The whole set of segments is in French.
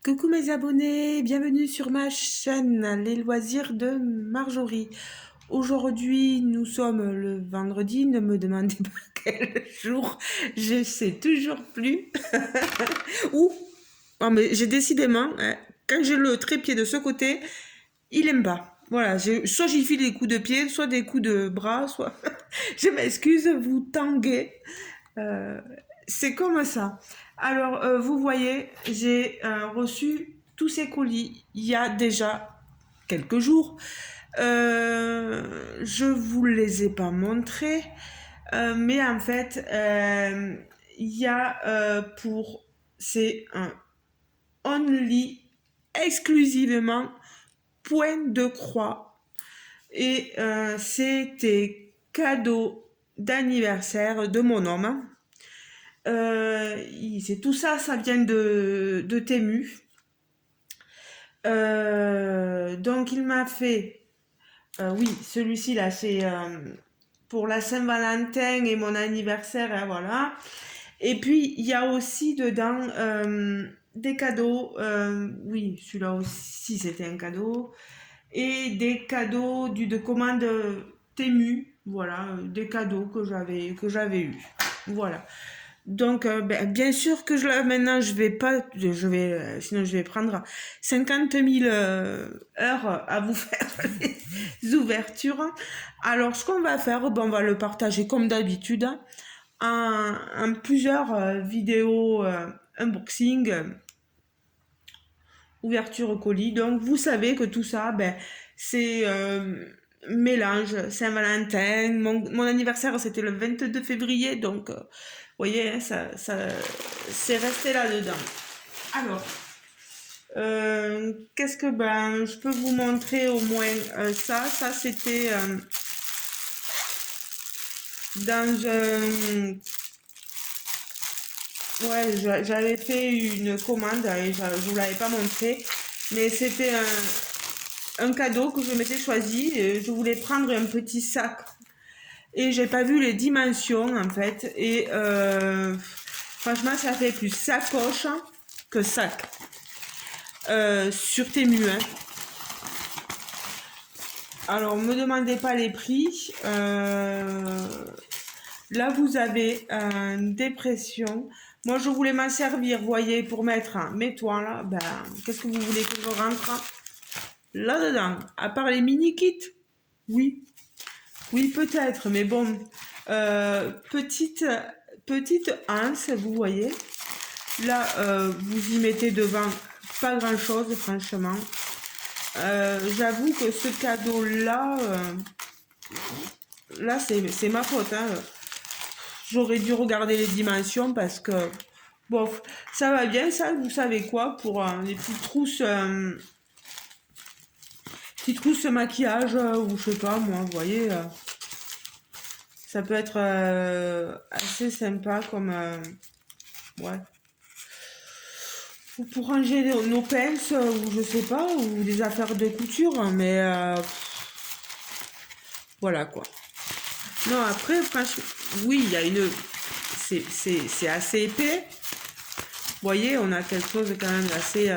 Coucou mes abonnés, bienvenue sur ma chaîne Les Loisirs de Marjorie. Aujourd'hui, nous sommes le vendredi, ne me demandez pas quel jour, je sais toujours plus. Ou, oh, mais j'ai décidément, hein, quand j'ai le trépied de ce côté, il aime pas. Voilà, soit j'y file des coups de pied, soit des coups de bras, soit... je m'excuse, vous tanguez. Euh, c'est comme ça. Alors, vous voyez, j'ai reçu tous ces colis il y a déjà quelques jours. Je vous les ai pas montrés, mais en fait, il y a c'est un only exclusivement point de croix et c'était cadeau d'anniversaire de mon homme. C'est tout ça, ça vient de Temu. Donc il m'a fait, oui, celui-ci là, c'est pour la Saint-Valentin et mon anniversaire, hein, voilà. Et puis il y a aussi dedans des cadeaux. Oui, celui-là aussi c'était un cadeau et des cadeaux de commande Temu. Voilà, des cadeaux que j'avais eu. Voilà. Donc, bien sûr que maintenant, je vais pas, sinon je vais prendre 50 000 heures à vous faire les ouvertures. Alors, ce qu'on va faire, on va le partager comme d'habitude en plusieurs vidéos unboxing, ouverture colis. Donc, vous savez que tout ça, c'est mélange Saint-Valentin. Mon anniversaire, c'était le 22 février, donc... Vous voyez, hein, c'est resté là-dedans. Alors, qu'est-ce que je peux vous montrer au moins ça. Ça, c'était dans un... Ouais, j'avais fait une commande et je vous l'avais pas montré. Mais c'était un cadeau que je m'étais choisi. Et je voulais prendre un petit sac. Et j'ai pas vu les dimensions, en fait. Et... franchement, ça fait plus sacoche que sac. Sur Temu, hein. Alors, me demandez pas les prix. Là, vous avez des pressions. Moi, je voulais m'en servir, voyez, pour mettre mes toiles. Qu'est-ce que vous voulez que je rentre là-dedans? À part les mini-kits? Oui. Oui, peut-être, mais bon. Petite anse, vous voyez. Là, vous y mettez devant pas grand-chose, franchement. J'avoue que ce cadeau-là, là, c'est ma faute, hein. J'aurais dû regarder les dimensions parce que, bon, ça va bien, ça, vous savez quoi, pour les petites trousses maquillage, ou je sais pas, moi, vous voyez, ça peut être assez sympa comme, ouais. Ou pour ranger nos pinces, ou je sais pas, ou des affaires de couture, mais voilà quoi. Non, après, franchement, oui, il y a une... C'est assez épais. Vous voyez, on a quelque chose quand même assez...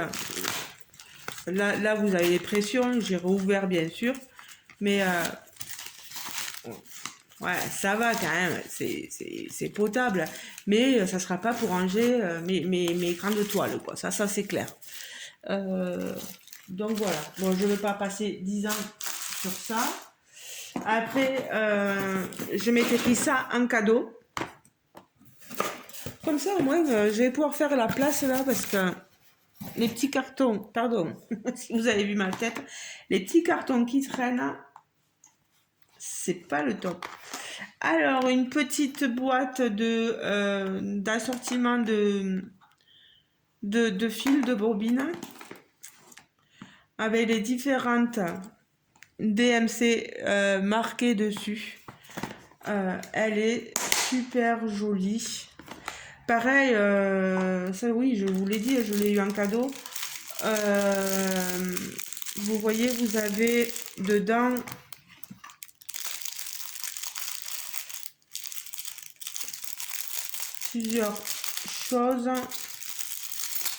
là, vous avez les pressions, j'ai rouvert bien sûr. Mais, ouais, ça va quand même, c'est potable. Mais ça sera pas pour ranger mes grandes toiles, quoi. Ça c'est clair. Donc voilà. Bon, je ne vais pas passer 10 ans sur ça. Après, je m'étais pris ça en cadeau. Comme ça, au moins, je vais pouvoir faire la place là parce que les petits cartons, pardon, si vous avez vu ma tête, les petits cartons qui traînent, c'est pas le top. Alors, une petite boîte d'assortiment de fils de bobine avec les différentes DMC marquées dessus. Elle est super jolie. Pareil, ça oui, je vous l'ai dit, je l'ai eu en cadeau. Vous voyez, vous avez dedans plusieurs choses.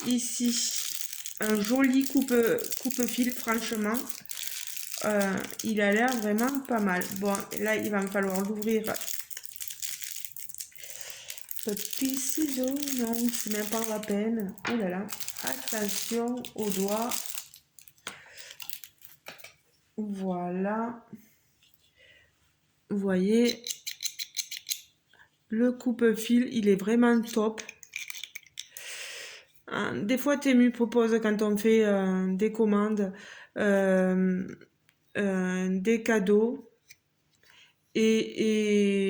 Ici, un joli coupe-fil, franchement. Il a l'air vraiment pas mal. Bon, là, il va me falloir l'ouvrir. Petit ciseau, non, c'est même pas la peine. Oh là là, attention aux doigts. Voilà. Vous voyez, le coupe-fil, il est vraiment top. Des fois, Temu propose, quand on fait des commandes, des cadeaux. Et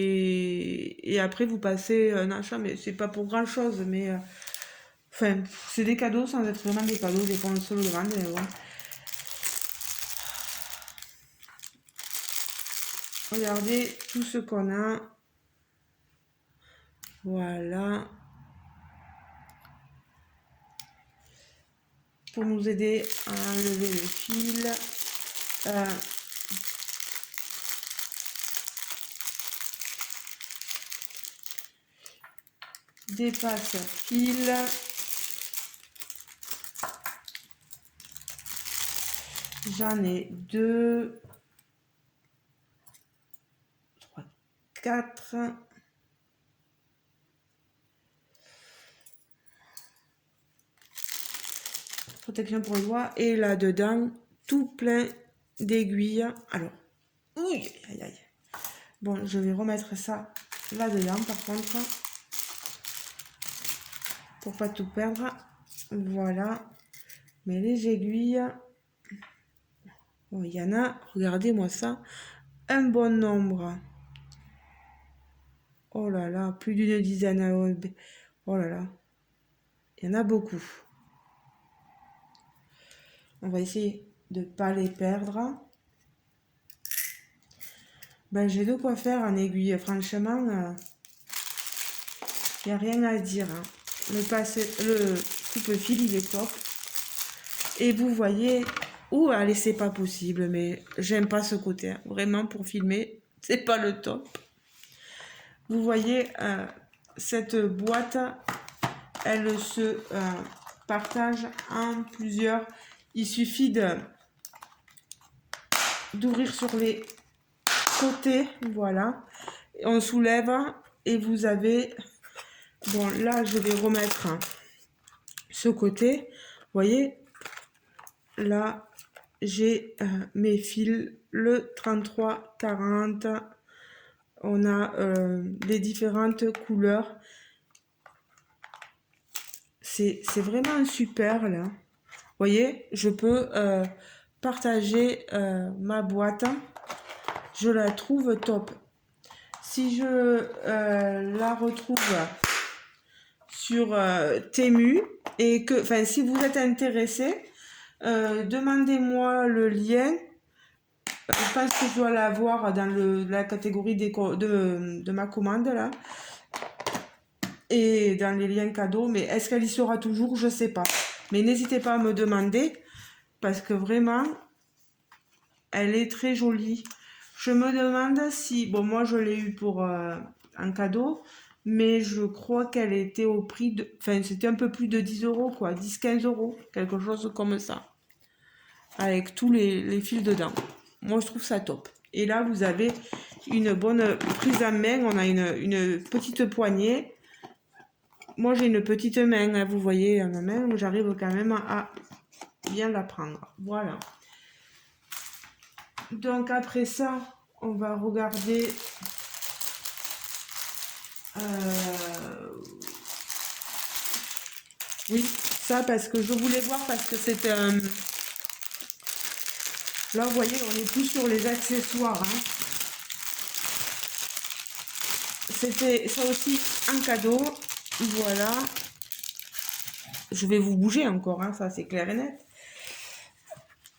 après, vous passez un achat, mais c'est pas pour grand chose. Mais enfin, c'est des cadeaux sans être vraiment des cadeaux. Des fois, on se le demande. Mais bon. Regardez tout ce qu'on a. Voilà. Pour nous aider à enlever le fil. Des passe-fils. J'en ai 2, 3, 4. Protection pour les doigts. Et là-dedans, tout plein d'aiguilles. Alors, oui, aïe, aïe. Bon, je vais remettre ça là-dedans, par contre, pour pas tout perdre. Voilà. Mais les aiguilles, bon, il y en a, regardez-moi ça, un bon nombre. Oh là là, plus d'une dizaine. Oh là là, il y en a beaucoup. On va essayer de ne pas les perdre. Ben, j'ai de quoi faire en aiguille. Franchement, il n'y a rien à dire. Hein. Le coupe-fil, il est top. Et vous voyez, allez, c'est pas possible, mais j'aime pas ce côté. Hein. Vraiment, pour filmer, c'est pas le top. Vous voyez, cette boîte, elle se partage en plusieurs. Il suffit d'ouvrir sur les côtés, voilà. On soulève et vous avez... Bon, là, je vais remettre ce côté. Vous voyez, là, j'ai mes fils, le 33, 40. On a les différentes couleurs. C'est vraiment super, là. Vous voyez, je peux partager ma boîte. Je la trouve top. Si je la retrouve sur Temu et que, enfin, si vous êtes intéressé, demandez-moi le lien. Je pense que je dois l'avoir dans la catégorie de ma commande là et dans les liens cadeaux. Mais est-ce qu'elle y sera toujours? Je sais pas. Mais n'hésitez pas à me demander parce que vraiment, elle est très jolie. Je me demande si, bon, moi je l'ai eu pour un cadeau, mais je crois qu'elle était au prix de, enfin c'était un peu plus de 10 euros quoi, 10-15 euros, quelque chose comme ça, avec tous les fils dedans. Moi je trouve ça top. Et là vous avez une bonne prise en main, on a une petite poignée. Moi j'ai une petite main, hein, vous voyez ma main, j'arrive quand même à bien la prendre. Voilà. Donc après ça, on va regarder oui, ça parce que je voulais voir parce que c'est un... Là, vous voyez, on est plus sur les accessoires. Hein. C'était ça aussi un cadeau. Voilà. Je vais vous bouger encore, hein, ça c'est clair et net.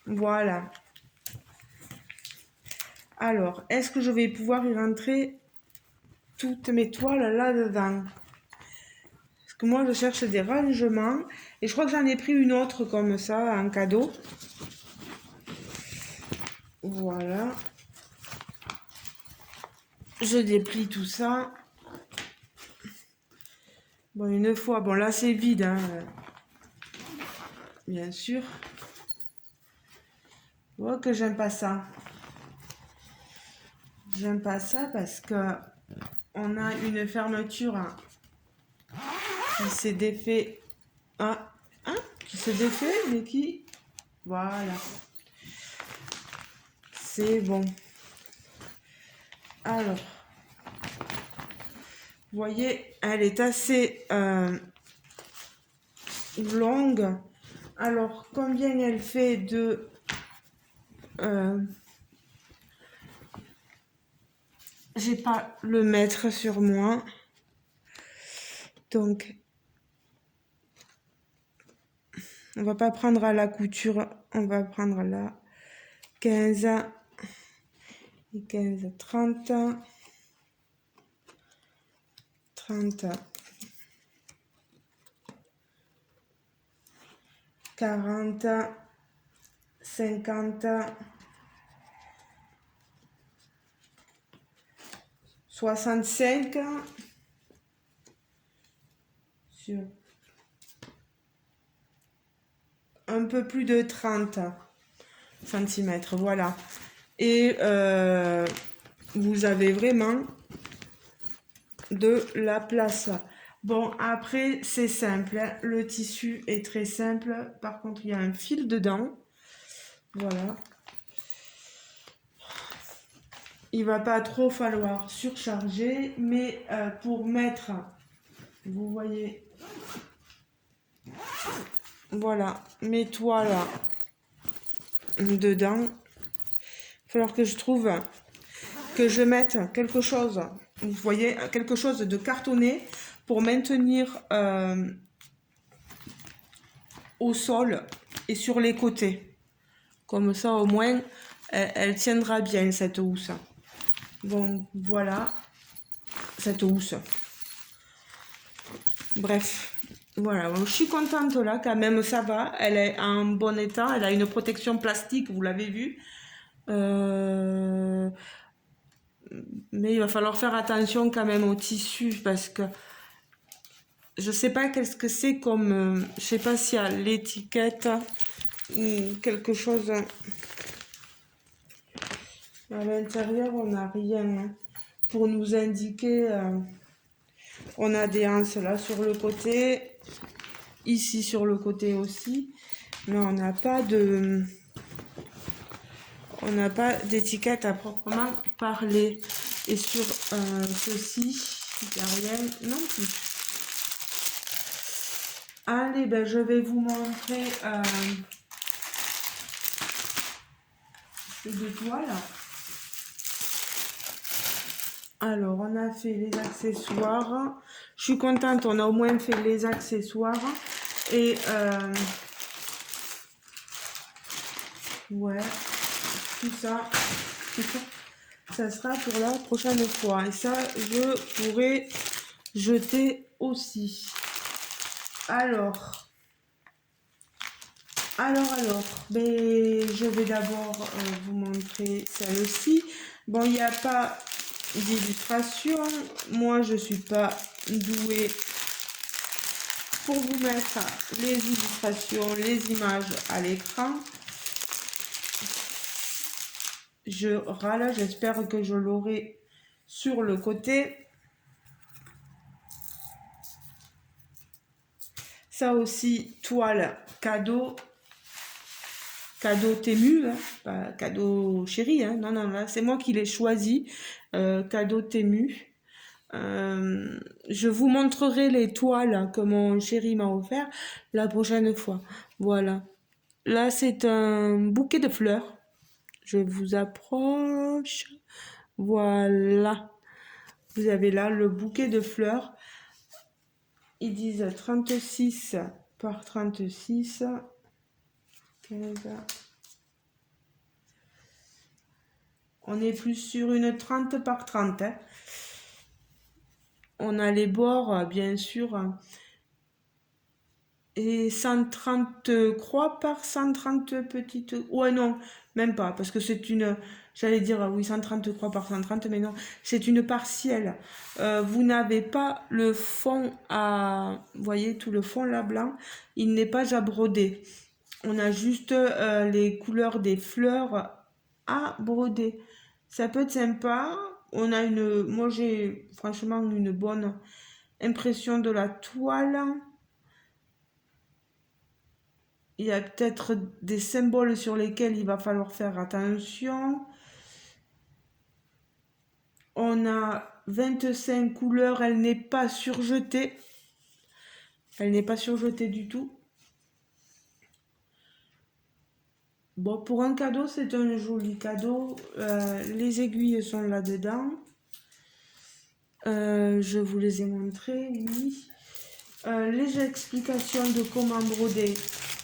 Voilà. Alors, est-ce que je vais pouvoir y rentrer toutes mes toiles là-dedans? Parce que moi, je cherche des rangements. Et je crois que j'en ai pris une autre comme ça, en cadeau. Voilà. Je déplie tout ça. Bon, une fois, bon là c'est vide. Hein. bien sûr. Oh, que j'aime pas ça. J'aime pas ça parce que on a une fermeture qui s'est défait. Ah, hein, qui se défait, mais qui... Voilà. C'est bon. Alors, vous voyez, elle est assez longue. Alors, combien elle fait de... j'ai pas le mètre sur moi. Donc, on va pas prendre à la couture. On va prendre là 15 et 15, 30. 30, 40, 50, 65 sur un peu plus de 30 centimètres, voilà. Et vous avez vraiment de la place. Bon, après, c'est simple, hein. Le tissu est très simple. Par contre, il y a un fil dedans. Voilà. Il va pas trop falloir surcharger, mais pour mettre, vous voyez, voilà, mes toiles dedans. Il va falloir que je trouve, que je mette quelque chose, vous voyez, quelque chose de cartonné pour maintenir au sol et sur les côtés. Comme ça, au moins, elle tiendra bien, cette housse. Bon, voilà, cette housse. Bref, voilà, bon, je suis contente là, quand même, ça va. Elle est en bon état, elle a une protection plastique, vous l'avez vu. Mais il va falloir faire attention quand même au tissu parce que je sais pas qu'est-ce que c'est comme... je sais pas s'il y a l'étiquette ou quelque chose. À l'intérieur, on n'a rien pour nous indiquer. On a des anses là sur le côté, ici sur le côté aussi, mais on n'a pas de... on n'a pas d'étiquette à proprement parler. Et sur ceci, il n'y a rien non plus. Allez, ben je vais vous montrer ces deux toiles. Alors, on a fait les accessoires. Je suis contente, on a au moins fait les accessoires. Et ouais, tout ça, ça sera pour la prochaine fois. Et ça, je pourrai jeter aussi. Alors, ben, je vais d'abord vous montrer celle-ci. Bon, il n'y a pas d'illustration. Moi, je suis pas douée pour vous mettre les illustrations, les images à l'écran. Je râle, j'espère que je l'aurai sur le côté. Ça aussi, toile cadeau. Cadeau Temu, hein, pas cadeau chéri, hein. Non, non, là, c'est moi qui l'ai choisi. Cadeau Temu. Je vous montrerai les toiles que mon chéri m'a offert la prochaine fois. Voilà. Là, c'est un bouquet de fleurs. Je vous approche. Voilà. Vous avez là le bouquet de fleurs. Ils disent 36 par 36. 15. On est plus sur une 30 par 30. Hein. On a les bords, bien sûr. Et 130 croix par 130 petites... Ouais, non, même pas, parce que c'est une... J'allais dire, oui, 130 croix par 130, mais non, c'est une partielle. Vous n'avez pas le fond à... Vous voyez, tout le fond là, blanc, il n'est pas à broder. On a juste les couleurs des fleurs à broder. Ça peut être sympa. On a moi j'ai franchement une bonne impression de la toile. Il y a peut-être des symboles sur lesquels il va falloir faire attention. On a 25 couleurs, elle n'est pas surjetée. Elle n'est pas surjetée du tout. Bon, pour un cadeau, c'est un joli cadeau. Les aiguilles sont là-dedans. Je vous les ai montrées, oui. Les explications de comment broder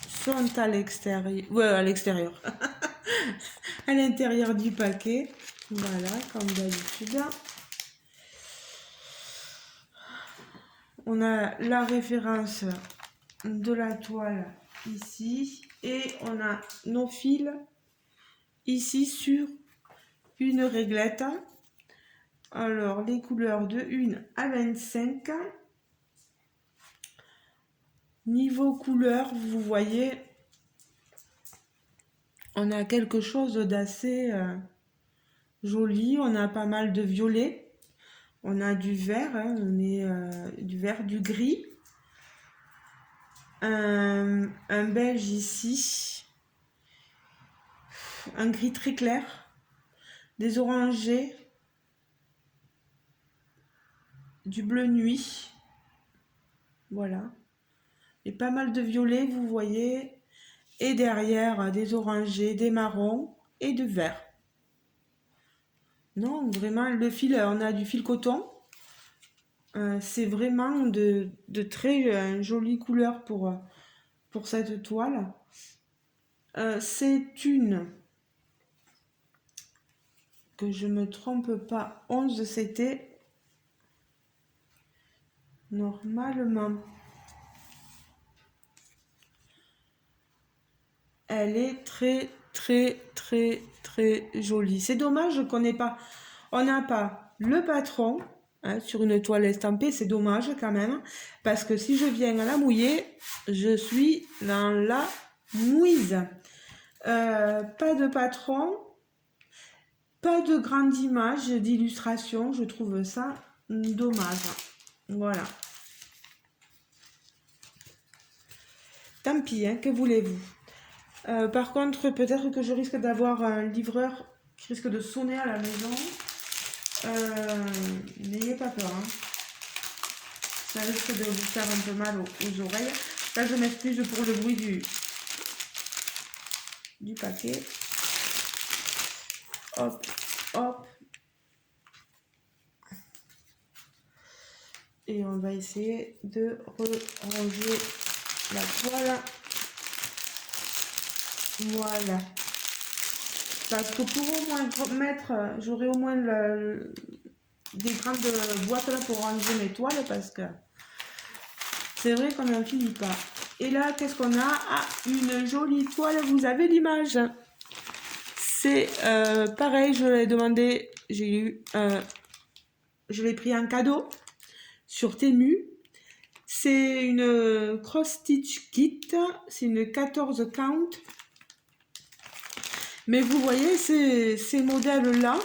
sont à l'extérieur. Ouais, à l'extérieur. À l'intérieur du paquet. Voilà, comme d'habitude. On a la référence de la toile ici. Et on a nos fils ici sur une réglette. Alors, les couleurs de 1 à 25. Niveau couleur, vous voyez, on a quelque chose d'assez joli. On a pas mal de violet. On a du vert, hein, on est du vert, du gris. Un beige ici. Un gris très clair. Des orangés. Du bleu nuit. Voilà. Et pas mal de violet, vous voyez. Et derrière, des orangés, des marrons et du vert. Non, vraiment, le fil, on a du fil coton. C'est vraiment de très jolies couleurs pour cette toile. C'est une, que je me trompe pas, 11 CT. Normalement. Elle est très, très, très, très jolie. C'est dommage qu'on n'ait pas... On n'a pas le patron hein, sur une toile estampée. C'est dommage quand même. Parce que si je viens à la mouiller, je suis dans la mouise. Pas de patron. Pas de grande image d'illustration. Je trouve ça dommage. Voilà. Tant pis, hein, que voulez-vous? Par contre, peut-être que je risque d'avoir un livreur qui risque de sonner à la maison. N'ayez pas peur. Hein. Ça risque de vous faire un peu mal aux oreilles. Là, je m'excuse pour le bruit du paquet. Hop, hop. Et on va essayer de ranger la toile. Voilà. Parce que pour au moins mettre, j'aurai au moins des grandes boîtes là pour ranger mes toiles parce que c'est vrai qu'on n'en finit pas. Et là, qu'est-ce qu'on a? Ah, une jolie toile, vous avez l'image. C'est pareil, je l'ai demandé, je l'ai pris en cadeau sur Temu. C'est une cross stitch kit, c'est une 14 count. Mais vous voyez, ces modèles-là,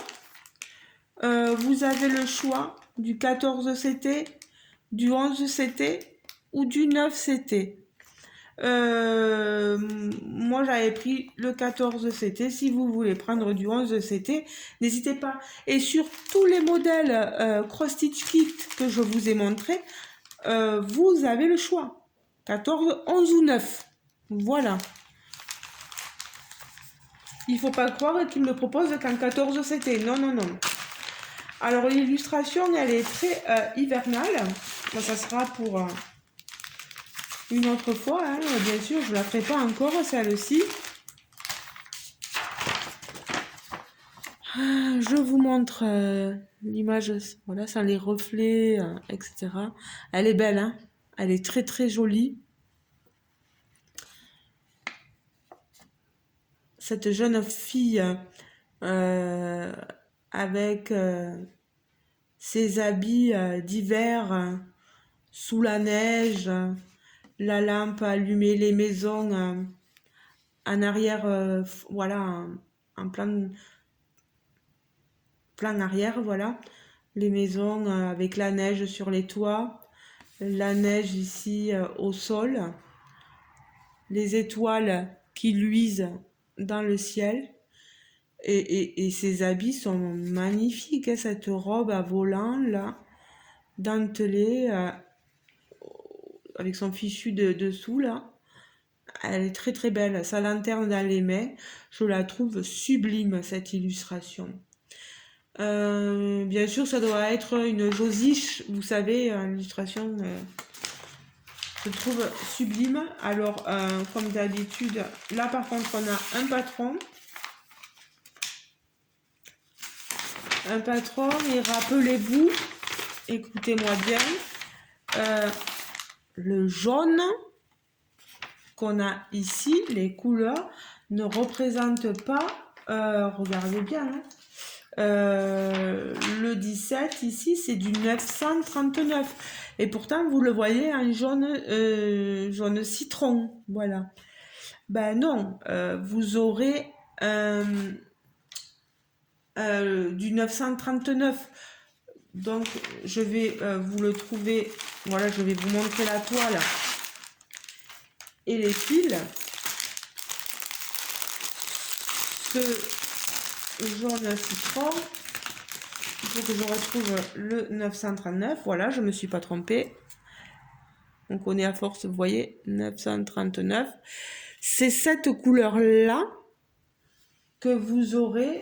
vous avez le choix du 14 CT, du 11 CT ou du 9 CT. Moi, j'avais pris le 14 CT. Si vous voulez prendre du 11 CT, n'hésitez pas. Et sur tous les modèles cross-stitch kit que je vous ai montré, vous avez le choix. 14, 11 ou 9. Voilà. Il ne faut pas croire qu'il me propose qu'en 14 CT. Non, non, non. Alors, l'illustration, elle est très hivernale. Bon, ça sera pour une autre fois. Hein. Bien sûr, je ne la ferai pas encore, celle-ci. Je vous montre l'image, voilà, sans les reflets, etc. Elle est belle, hein. Elle est très, très jolie. Cette jeune fille avec ses habits d'hiver sous la neige, la lampe allumée, les maisons en arrière, voilà, en plan arrière, voilà. Les maisons avec la neige sur les toits, la neige ici au sol, les étoiles qui luisent dans le ciel. Et ces habits sont magnifiques, hein, cette robe à volant là, dentelée, avec son fichu dessous là. Elle est très très belle, sa lanterne dans les mains, je la trouve sublime cette illustration. Bien sûr, ça doit être une Josiche, vous savez, l'illustration, je trouve sublime. Alors, comme d'habitude, là par contre, on a un patron. Un patron, et rappelez-vous, écoutez-moi bien, le jaune qu'on a ici, les couleurs, ne représentent pas, regardez bien, hein, le 17 ici c'est du 939 et pourtant vous le voyez en jaune, jaune citron, voilà. Ben non, vous aurez du 939, donc je vais vous le trouver, voilà, je vais vous montrer la toile et les fils. Ce jaune citron, il faut que je retrouve le 939, voilà, je me suis pas trompée. On connaît à force, vous voyez, 939. C'est cette couleur-là que vous aurez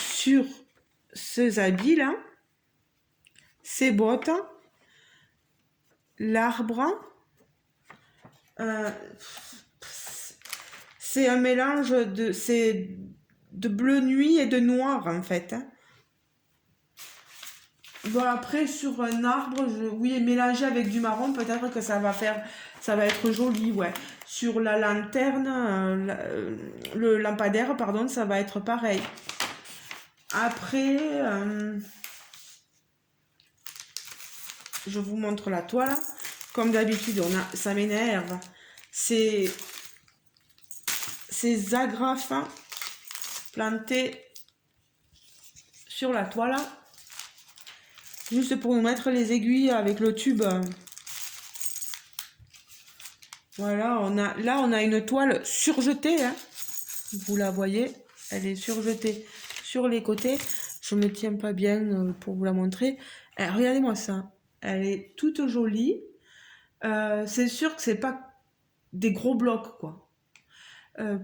sur ces habits-là, ces bottes, l'arbre. C'est un mélange de bleu nuit et de noir en fait. Bon, après sur un arbre, oui, mélangé avec du marron, peut-être que ça va être joli, ouais. Sur la lanterne, le lampadaire, pardon, ça va être pareil. Après, je vous montre la toile. Comme d'habitude, ça m'énerve. Ces agrafes plantées sur la toile, juste pour nous mettre les aiguilles avec le tube. Voilà, on a une toile surjetée, hein. Vous la voyez, elle est surjetée sur les côtés. Je me tiens pas bien pour vous la montrer. Regardez-moi ça, elle est toute jolie. C'est sûr que c'est pas des gros blocs, quoi.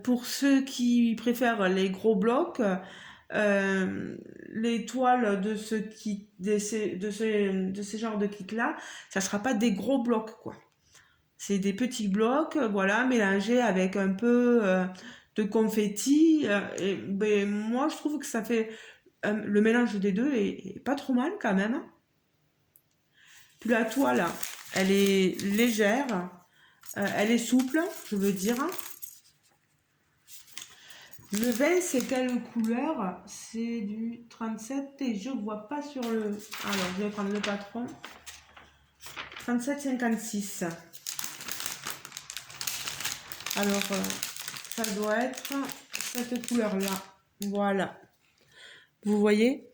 Pour ceux qui préfèrent les gros blocs, les toiles de ces genres de kits là, ça sera pas des gros blocs, quoi. C'est des petits blocs, voilà, mélangés avec un peu de confetti. Et ben, moi, je trouve que ça fait le mélange des deux est pas trop mal quand même. Puis la toile, elle est légère, elle est souple, je veux dire. Le vin, c'est quelle couleur? C'est du 37 et je vois pas sur le... Alors, je vais prendre le patron. 37,56. Alors, ça doit être cette couleur-là. Voilà. Vous voyez?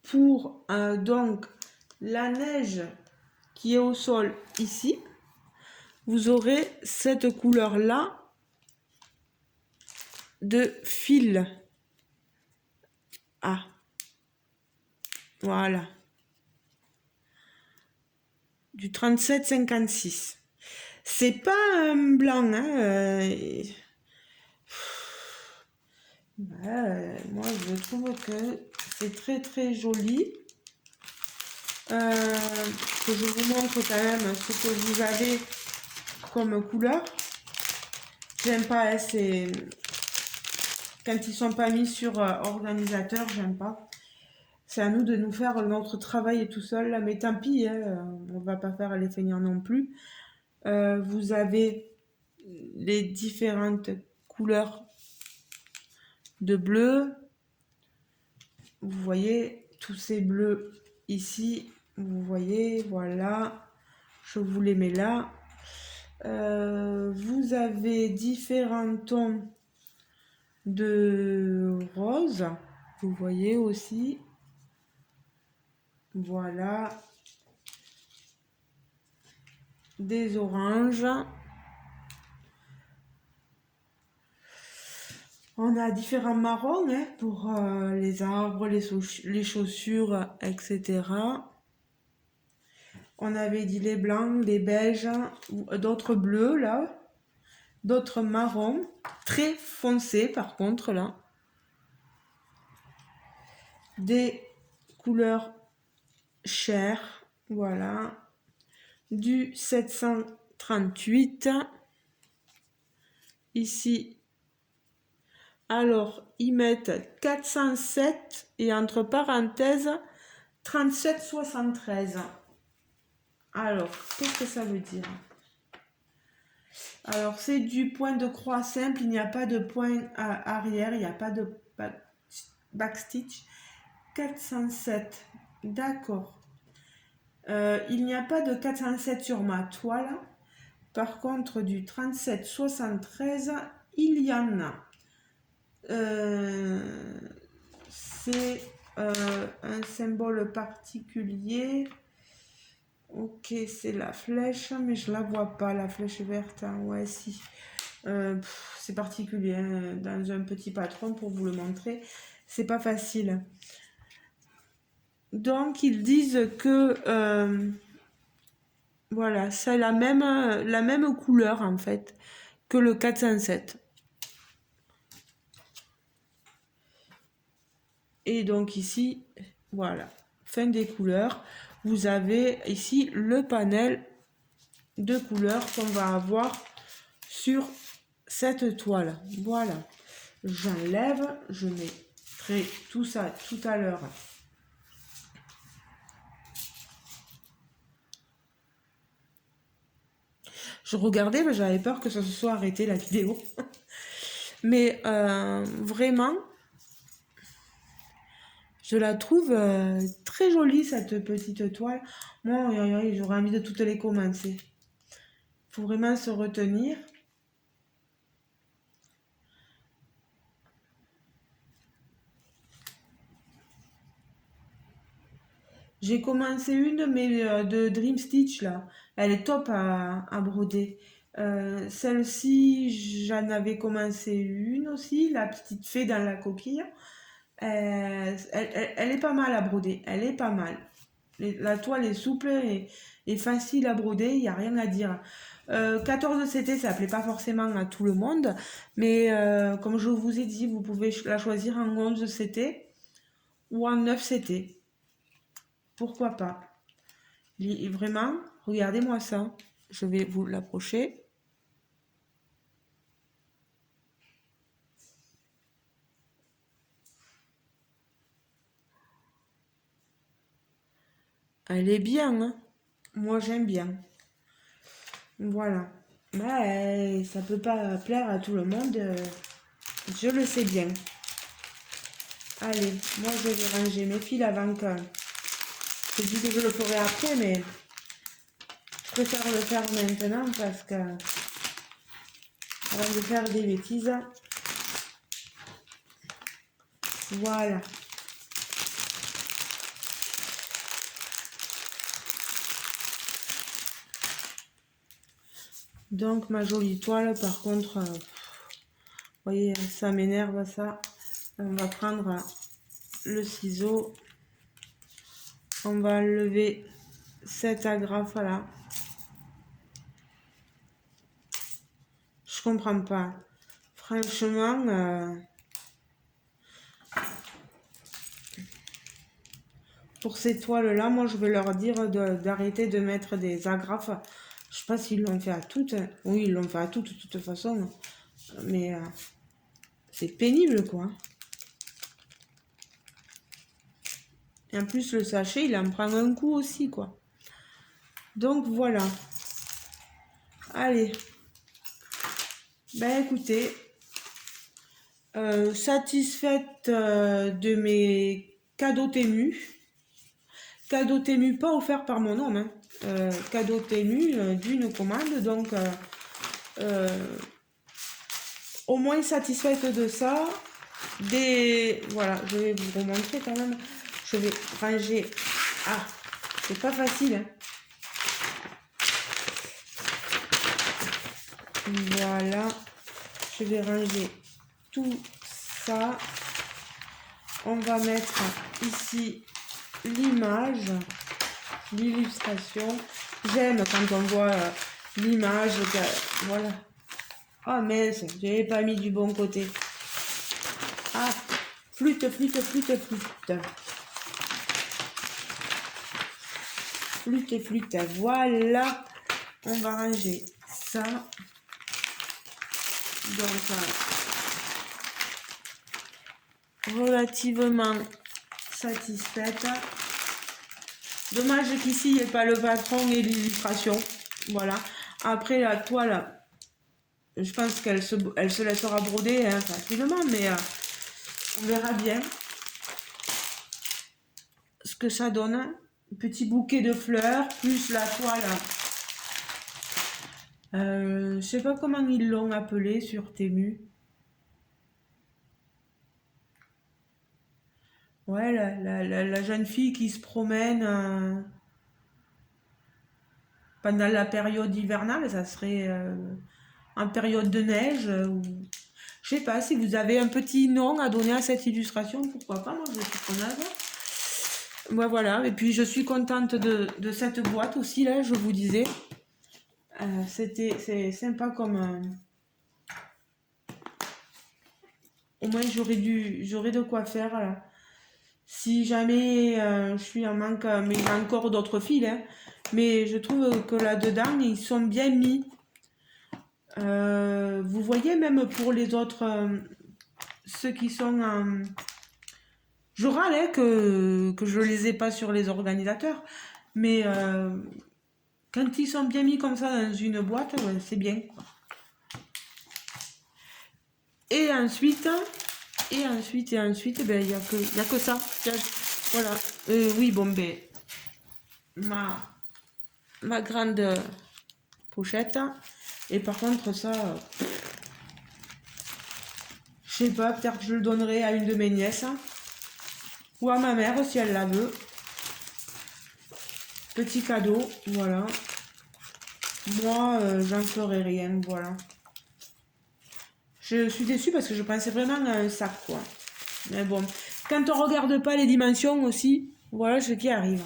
Pour donc la neige qui est au sol ici, vous aurez cette couleur-là de fil. Ah. Voilà. Du 37,56. C'est pas un blanc, hein. Moi, je trouve que c'est très très joli. Que je vous montre quand même ce que vous avez comme couleur. J'aime pas, hein, c'est quand ils sont pas mis sur organisateur, j'aime pas. C'est à nous de nous faire notre travail tout seul là, mais tant pis, hein, on va pas faire les feignants non plus. Vous avez les différentes couleurs de bleu. Vous voyez tous ces bleus ici. Vous voyez, voilà. Je vous les mets là. Vous avez différents tons de rose. Vous voyez aussi. Voilà. Des oranges. On a différents marrons hein, pour les arbres, les chaussures, etc. On avait dit les blancs, les beiges, d'autres bleus là, d'autres marrons, très foncés par contre là. Des couleurs chères, voilà. Du 738. Ici, alors, ils mettent 407 et entre parenthèses 37,73. Alors, qu'est-ce que ça veut dire? Alors, c'est du point de croix simple, il n'y a pas de point arrière, il n'y a pas de backstitch. 407, d'accord. Il n'y a pas de 407 sur ma toile. Par contre, du 37,73, il y en a. C'est un symbole particulier. Ok, c'est la flèche, mais je la vois pas, la flèche verte. Hein. Ouais, si. C'est particulier. Hein. Dans un petit patron, pour vous le montrer, c'est pas facile. Donc, ils disent que voilà, c'est la même couleur en fait que le 407. Et donc ici, voilà, fin des couleurs. Vous avez ici le panel de couleurs qu'on va avoir sur cette toile. Voilà, j'enlève, je mettrai tout ça tout à l'heure. Je regardais, mais j'avais peur que ça se soit arrêté la vidéo. Mais vraiment, je la trouve très jolie cette petite toile. Moi, j'aurais envie de toutes les commencer. Il faut vraiment se retenir. J'ai commencé une, mais de Dream Stitch, là. Elle est top à broder. Celle-ci, j'en avais commencé une aussi, la petite fée dans la coquille. Elle est pas mal à broder, elle est pas mal. La toile est souple et facile à broder, il n'y a rien à dire. 14 CT, ça ne plaît pas forcément à tout le monde, mais comme je vous ai dit, vous pouvez la choisir en 11 CT ou en 9 CT. Pourquoi pas? Vraiment, regardez-moi ça. Je vais vous l'approcher. Elle est bien, hein? Moi j'aime bien. Voilà. Mais ça peut pas plaire à tout le monde, je le sais bien. Allez, moi je vais ranger mes fils avant que... Je dis que je le ferai après, mais je préfère le faire maintenant parce que avant de faire des bêtises. Voilà. Donc ma jolie toile, par contre, vous voyez, ça m'énerve ça. On va prendre le ciseau. On va enlever cette agrafe là. Je comprends pas. Franchement, pour ces toiles là, moi je vais leur dire d'arrêter de mettre des agrafes. Je sais pas s'ils l'ont fait à toutes. Oui, ils l'ont fait à toutes de toute façon. Mais c'est pénible quoi. Et en plus le sachet, il en prend un coup aussi quoi. Donc voilà. Allez. Ben écoutez, satisfaite de mes cadeaux Temu. cadeau Temu, pas offert par mon homme, hein. Cadeau Temu d'une commande, donc au moins satisfaite de ça. Voilà, je vais vous remontrer quand même. Je vais ranger. Ah, c'est pas facile, hein. Voilà, je vais ranger tout ça. On va mettre ici l'image, l'illustration. J'aime quand on voit l'image. Voilà. Oh mince, j'avais pas mis du bon côté. Ah, flûte, flûte, flûte, flûte. Flûte, flûte. Voilà. On va ranger ça. Donc, relativement satisfaite. Dommage qu'ici, il n'y ait pas le patron et l'illustration. Voilà. Après, la toile, je pense qu'elle se laissera broder, hein, facilement, mais on verra bien ce que ça donne. Petit bouquet de fleurs, plus la toile. Je sais pas comment ils l'ont appelé sur Temu. Ouais, la jeune fille qui se promène pendant la période hivernale, ça serait en période de neige. Ou... Je sais pas, si vous avez un petit nom à donner à cette illustration, pourquoi pas, moi je suis preneuse. Ouais, voilà, et puis je suis contente de cette boîte aussi, là, je vous disais. C'est sympa comme... Au moins j'aurais de quoi faire, là. Si jamais je suis en manque, mais il y a encore d'autres fils, hein. Mais je trouve que là-dedans, ils sont bien mis. Vous voyez, même pour les autres, ceux qui sont en... Je râle hein, que je les ai pas sur les organisateurs, mais quand ils sont bien mis comme ça dans une boîte, ouais, c'est bien. Et ensuite, ben, il y a que ça. Voilà. Oui, bon, ben, ma grande pochette. Et par contre, ça, je sais pas, peut-être que je le donnerai à une de mes nièces. Ou à ma mère, si elle la veut. Petit cadeau, voilà. Moi, j'en ferai rien, voilà. Je suis déçue parce que je pensais vraiment à un sac, quoi. Mais bon, quand on regarde pas les dimensions aussi, voilà ce qui arrive.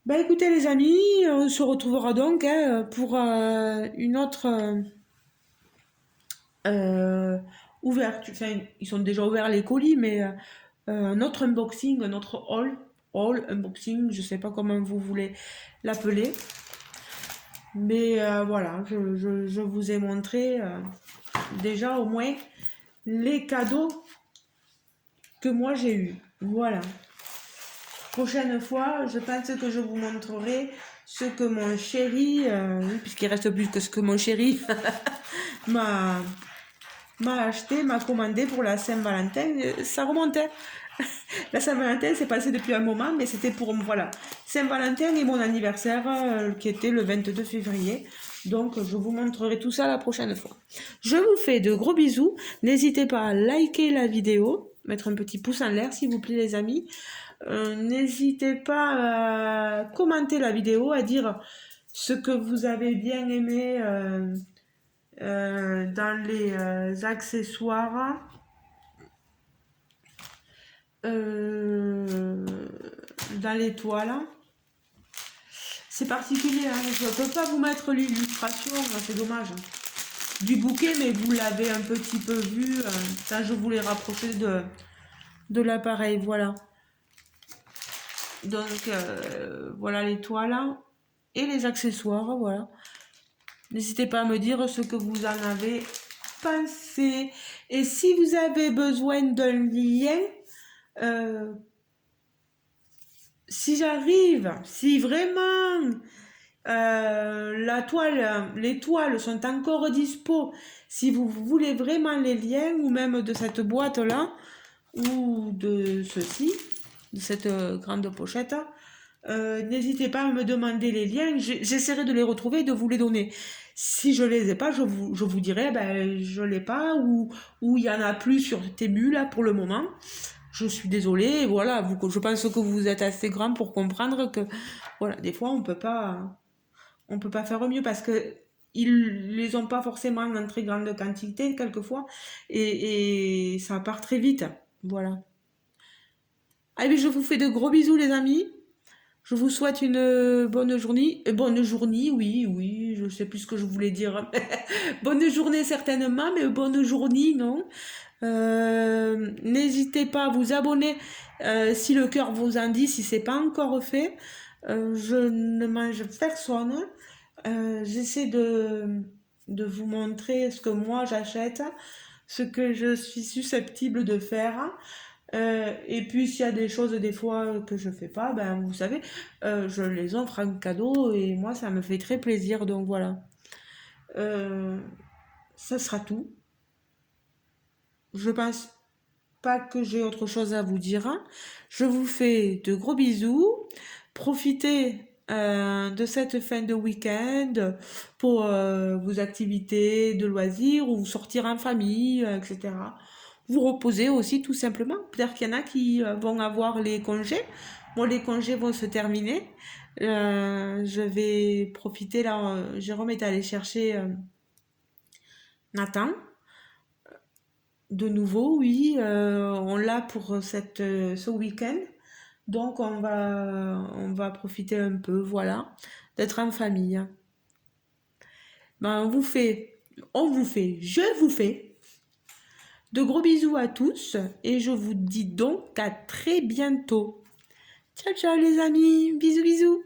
Bah écoutez les amis, on se retrouvera donc hein, pour une autre ouverture. Enfin, ils sont déjà ouverts les colis, mais un autre unboxing, un autre haul unboxing, je sais pas comment vous voulez l'appeler. Mais voilà, je vous ai montré déjà au moins les cadeaux que moi j'ai eu. Voilà. Prochaine fois, je pense que je vous montrerai ce que mon chéri, puisqu'il reste plus que ce que mon chéri m'a acheté, m'a commandé pour la Saint-Valentin. Ça remontait. La Saint-Valentin, c'est passé depuis un moment, mais c'était pour, voilà, Saint-Valentin et mon anniversaire, qui était le 22 février. Donc, je vous montrerai tout ça la prochaine fois. Je vous fais de gros bisous. N'hésitez pas à liker la vidéo, mettre un petit pouce en l'air, s'il vous plaît, les amis. N'hésitez pas à commenter la vidéo, à dire ce que vous avez bien aimé dans les accessoires. Dans les toiles. C'est particulier, hein. Je ne peux pas vous mettre l'illustration, c'est dommage. Du bouquet, mais vous l'avez un petit peu vu. Ça, je vous l'ai rapproché de l'appareil, voilà. Donc, voilà les toiles et les accessoires, voilà. N'hésitez pas à me dire ce que vous en avez pensé. Et si vous avez besoin d'un lien, si j'arrive, si vraiment les toiles sont encore dispo, si vous voulez vraiment les liens, ou même de cette boîte là, ou de ceci, de cette grande pochette. N'hésitez pas à me demander les liens, j'essaierai de les retrouver et de vous les donner. Si je les ai pas, je vous dirai, ben, je l'ai pas, ou il y en a plus sur Temu, là, pour le moment. Je suis désolée, voilà, je pense que vous êtes assez grand pour comprendre que, voilà, des fois, on peut pas faire mieux parce que ils les ont pas forcément en très grande quantité, quelquefois, et ça part très vite, voilà. Allez, je vous fais de gros bisous, les amis. Je vous souhaite une bonne journée. Bonne journée, oui, oui, je sais plus ce que je voulais dire. Bonne journée certainement, mais bonne journée, non. N'hésitez pas à vous abonner si le cœur vous en dit, si c'est pas encore fait. Je ne mange personne. J'essaie de vous montrer ce que moi j'achète, ce que je suis susceptible de faire. Et puis s'il y a des choses des fois que je fais pas, ben vous savez, je les offre en cadeau et moi ça me fait très plaisir. Donc voilà. Euh, Ça sera tout. Je pense pas que j'ai autre chose à vous dire. Je vous fais de gros bisous. Profitez de cette fin de week-end pour vos activités de loisirs ou sortir en famille, etc. Vous reposer aussi tout simplement. Peut-être qu'il y en a qui vont avoir les congés. Moi, les congés vont se terminer. Je vais profiter là. Jérôme est allé chercher Nathan. De nouveau, oui, on l'a pour ce week-end. Donc, on va profiter un peu, voilà, d'être en famille. Ben, je vous fais de gros bisous à tous et je vous dis donc à très bientôt. Ciao, ciao les amis, bisous, bisous.